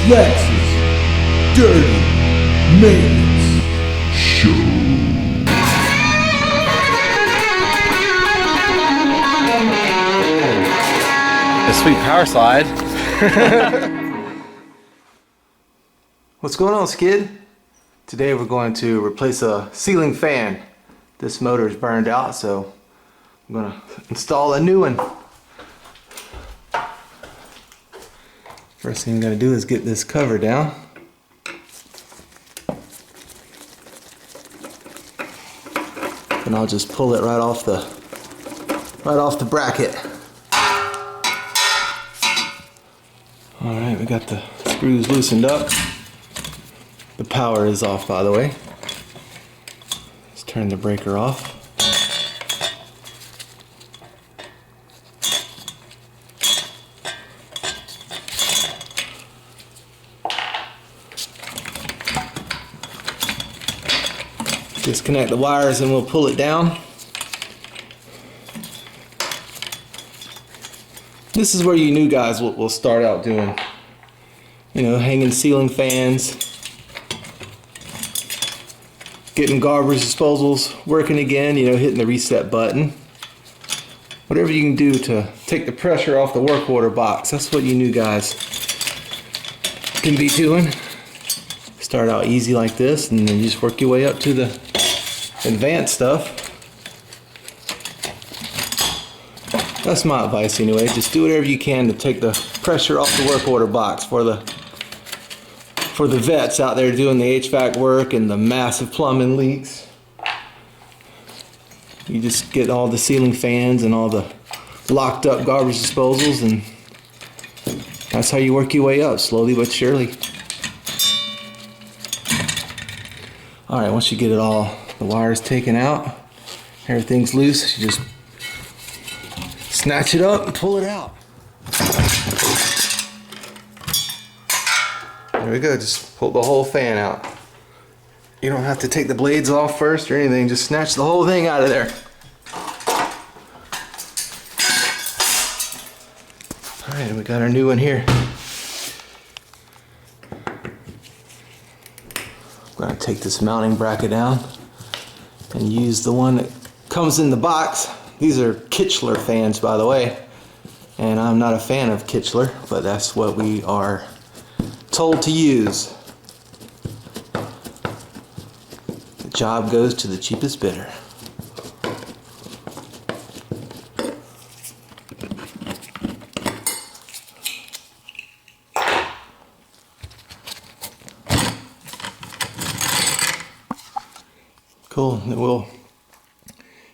Lex's Dirty Maintenance Show. A sweet power slide. What's going on, Skid? Today we're going to replace a ceiling fan. This motor is burned out, so I'm going to install a new one. First thing I'm going to do is get this cover down. And I'll just pull it right off the bracket. Alright, we got the screws loosened up. The power is off, by the way. Let's turn the breaker off. Disconnect the wires and we'll pull it down. This is where you new guys will start out doing, you know, hanging ceiling fans, getting garbage disposals working again, you know, hitting the reset button. Whatever you can do to take the pressure off the work order box, that's what you new guys can be doing. Start out easy like this and then you just work your way up to the advanced stuff. That's my advice anyway. Just do whatever you can to take the pressure off the work order box for the vets out there doing the HVAC work and the massive plumbing leaks. You just get all the ceiling fans and all the locked up garbage disposals, and that's how you work your way up, slowly but surely. Alright, once you get it all, the wires taken out, everything's loose, you just snatch it up and pull it out. There we go, just pull the whole fan out. You don't have to take the blades off first or anything, just snatch the whole thing out of there. Alright, we got our new one here. I'm going to take this mounting bracket down and use the one that comes in the box. These are Kichler fans, by the way, and I'm not a fan of Kichler, but that's what we are told to use. The job goes to the cheapest bidder. Cool, and we'll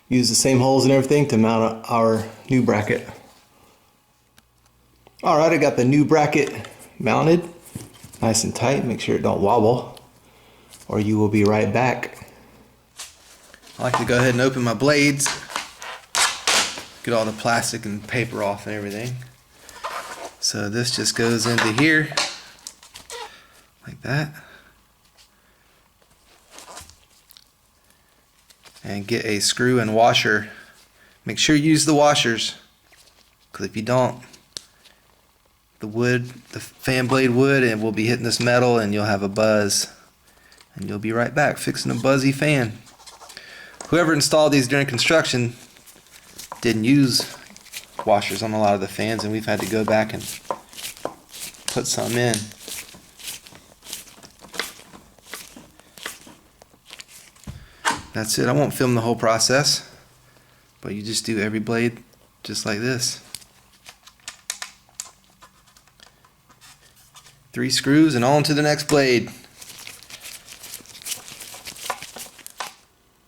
use the same holes and everything to mount our new bracket. Alright, I got the new bracket mounted nice and tight. Make sure it don't wobble or you will be right back. I like to go ahead and open my blades, get all the plastic and paper off and everything. So this just goes into here like that. And get a screw and washer. Make sure you use the washers, because if you don't, the fan blade wood, and will be hitting this metal and you'll have a buzz. And you'll be right back fixing a buzzy fan. Whoever installed these during construction didn't use washers on a lot of the fans, and we've had to go back and put some in. That's it. I won't film the whole process, but you just do every blade just like this. 3 screws and on to the next blade.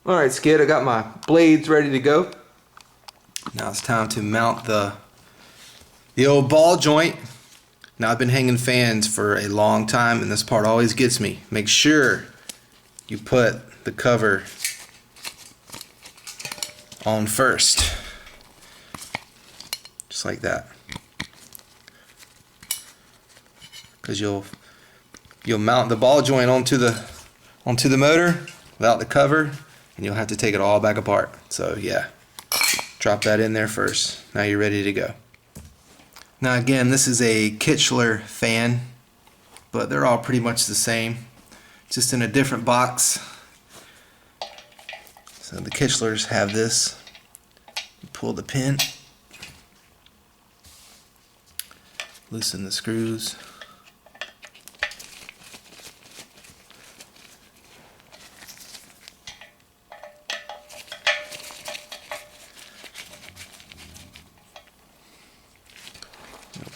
Alright, Skid, I got my blades ready to go. Now it's time to mount the old ball joint. Now I've been hanging fans for a long time and this part always gets me. Make sure you put the cover on first, just like that, because you'll mount the ball joint onto the motor without the cover, and you'll have to take it all back apart. So yeah, drop that in there first. Now you're ready to go. Now again, this is a Kichler fan. but they're all pretty much the same, just in a different box. So the kichlers have this. You pull the pin, loosen the screws.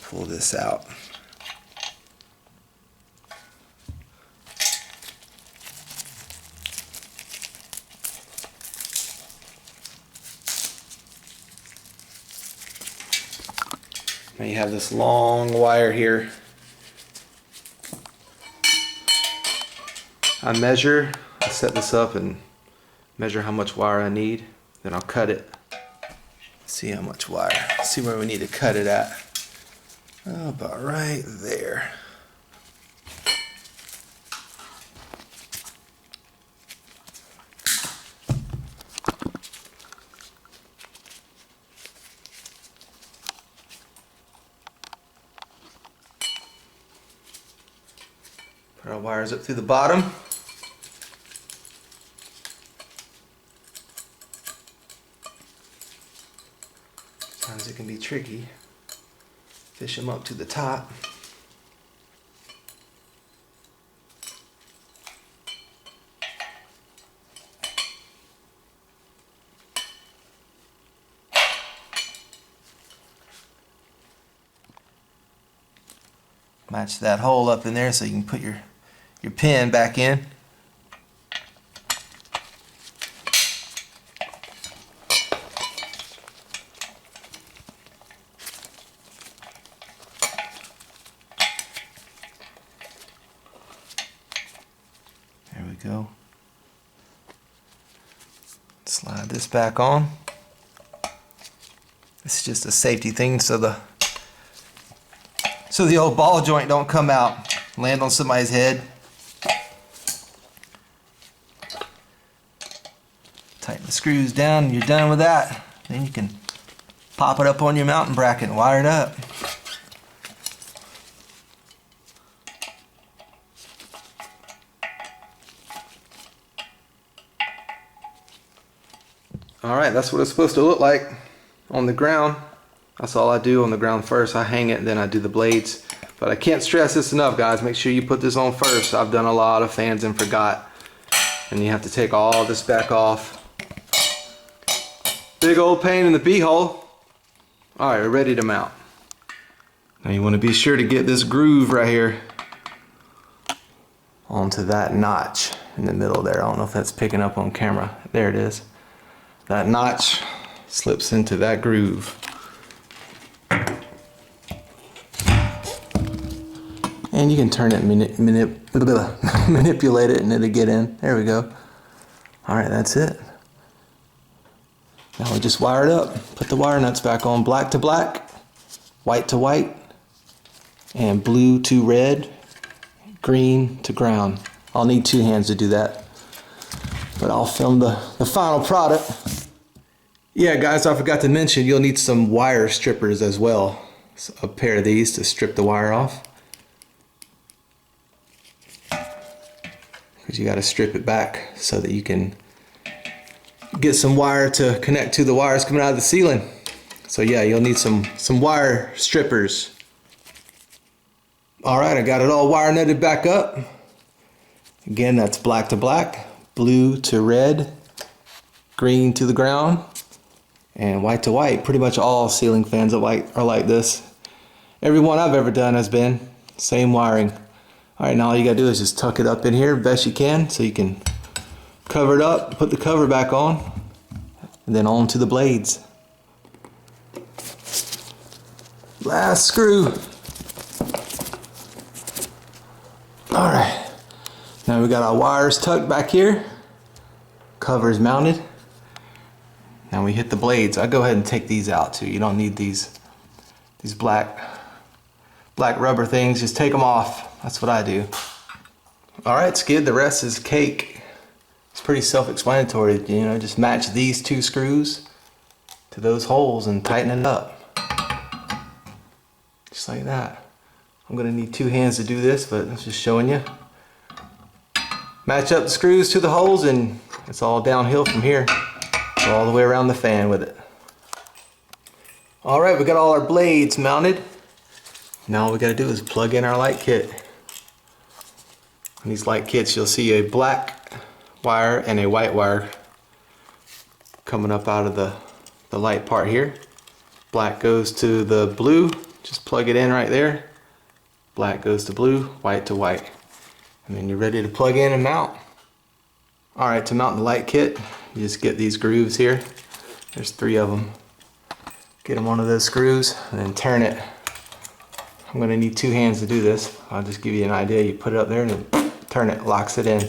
Pull this out. Now you have this long wire here. I set this up and measure how much wire I need, then I'll cut it. See how much wire, see where we need to cut it at. Oh, about right there. Put our wires up through the bottom. Sometimes it can be tricky. Fish them up to the top. Match that hole up in there so you can put your pin back in. There we go. Slide this back on. It's just a safety thing so the old ball joint don't come out, land on somebody's head. Tighten the screws down and you're done with that. Then you can pop it up on your mountain bracket and wire it up. Alright, that's what it's supposed to look like on the ground. That's all I do on the ground first. I hang it and then I do the blades. But I can't stress this enough, guys. Make sure you put this on first. I've done a lot of fans and forgot. And you have to take all this back off. Big old pain in the beehole. Alright, we're ready to mount. Now you want to be sure to get this groove right here onto that notch in the middle there. I don't know if that's picking up on camera. There it is. That notch slips into that groove. And you can turn it, manipulate it, and it'll get in. There we go. Alright, that's it. Now we just wire it up. Put the wire nuts back on. Black to black, white to white, and blue to red, green to ground. I'll need two hands to do that. But I'll film the final product. Yeah, guys, I forgot to mention you'll need some wire strippers as well. So a pair of these to strip the wire off. Because you got to strip it back so that you can get some wire to connect to the wires coming out of the ceiling. So yeah, you'll need some wire strippers. Alright, I got it all wire netted back up. Again, that's black to black, blue to red, green to the ground, and white to white. Pretty much all ceiling fans are like this. Every one I've ever done has been same wiring. Alright, now all you gotta do is just tuck it up in here best you can so you can cover it up, put the cover back on, and then on to the blades. Last screw. Alright, now we got our wires tucked back here, cover is mounted. Now we hit the blades. I go ahead and take these out too. You don't need these black rubber things. Just take them off. That's what I do. Alright, Skid, the rest is cake. It's pretty self-explanatory, you know, just match these two screws to those holes and tighten it up. Just like that. I'm gonna need 2 hands to do this, but I'm just showing you. Match up the screws to the holes and it's all downhill from here. Go all the way around the fan with it. All right, we got all our blades mounted. Now all we gotta do is plug in our light kit. In these light kits, you'll see a black wire and a white wire coming up out of the light part here. Black goes to the blue, just plug it in right there. Black goes to blue, white to white. And then you're ready to plug in and mount. All right, to mount the light kit, you just get these grooves here. There's 3 of them. Get them onto those screws and then turn it. I'm gonna need 2 hands to do this. I'll just give you an idea. You put it up there and then turn it, locks it in.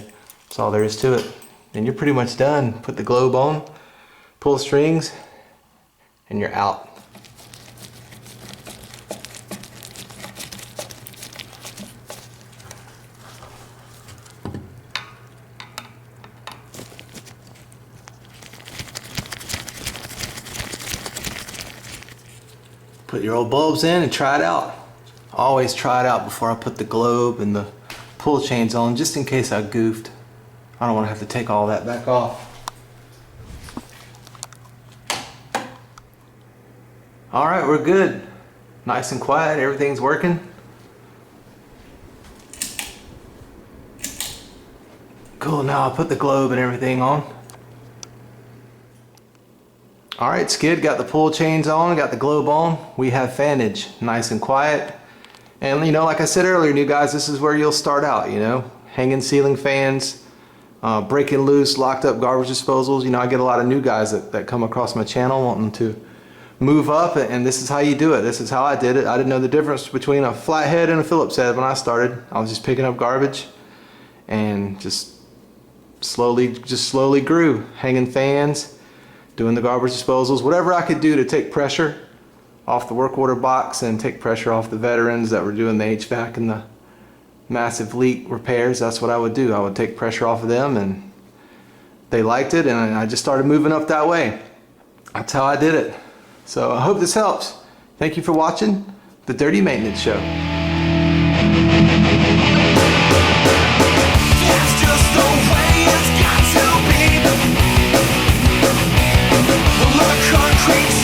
That's all there is to it. Then you're pretty much done. Put the globe on, pull strings, and you're out. Put your old bulbs in and try it out. Always try it out before I put the globe and the pull chains on, just in case I goofed. I don't want to have to take all that back off. All right, we're good. Nice and quiet, everything's working. Cool, now I'll put the globe and everything on. All right, Skid, got the pull chains on, got the globe on. We have fanage, nice and quiet. And you know, like I said earlier, new guys, this is where you'll start out, you know. Hanging ceiling fans, breaking loose, locked up garbage disposals. You know, I get a lot of new guys that come across my channel wanting to move up, and this is how you do it. This is how I did it. I didn't know the difference between a flathead and a Phillips head when I started. I was just picking up garbage and just slowly grew. Hanging fans, doing the garbage disposals, whatever I could do to take pressure off the work order box and take pressure off the veterans that were doing the HVAC and the massive leak repairs. That's what I would do. I would take pressure off of them, and they liked it, and I just started moving up that way. That's how I did it. So I hope this helps. Thank you for watching the Dirty Maintenance Show. That's just the way it's got to be. Well, the concrete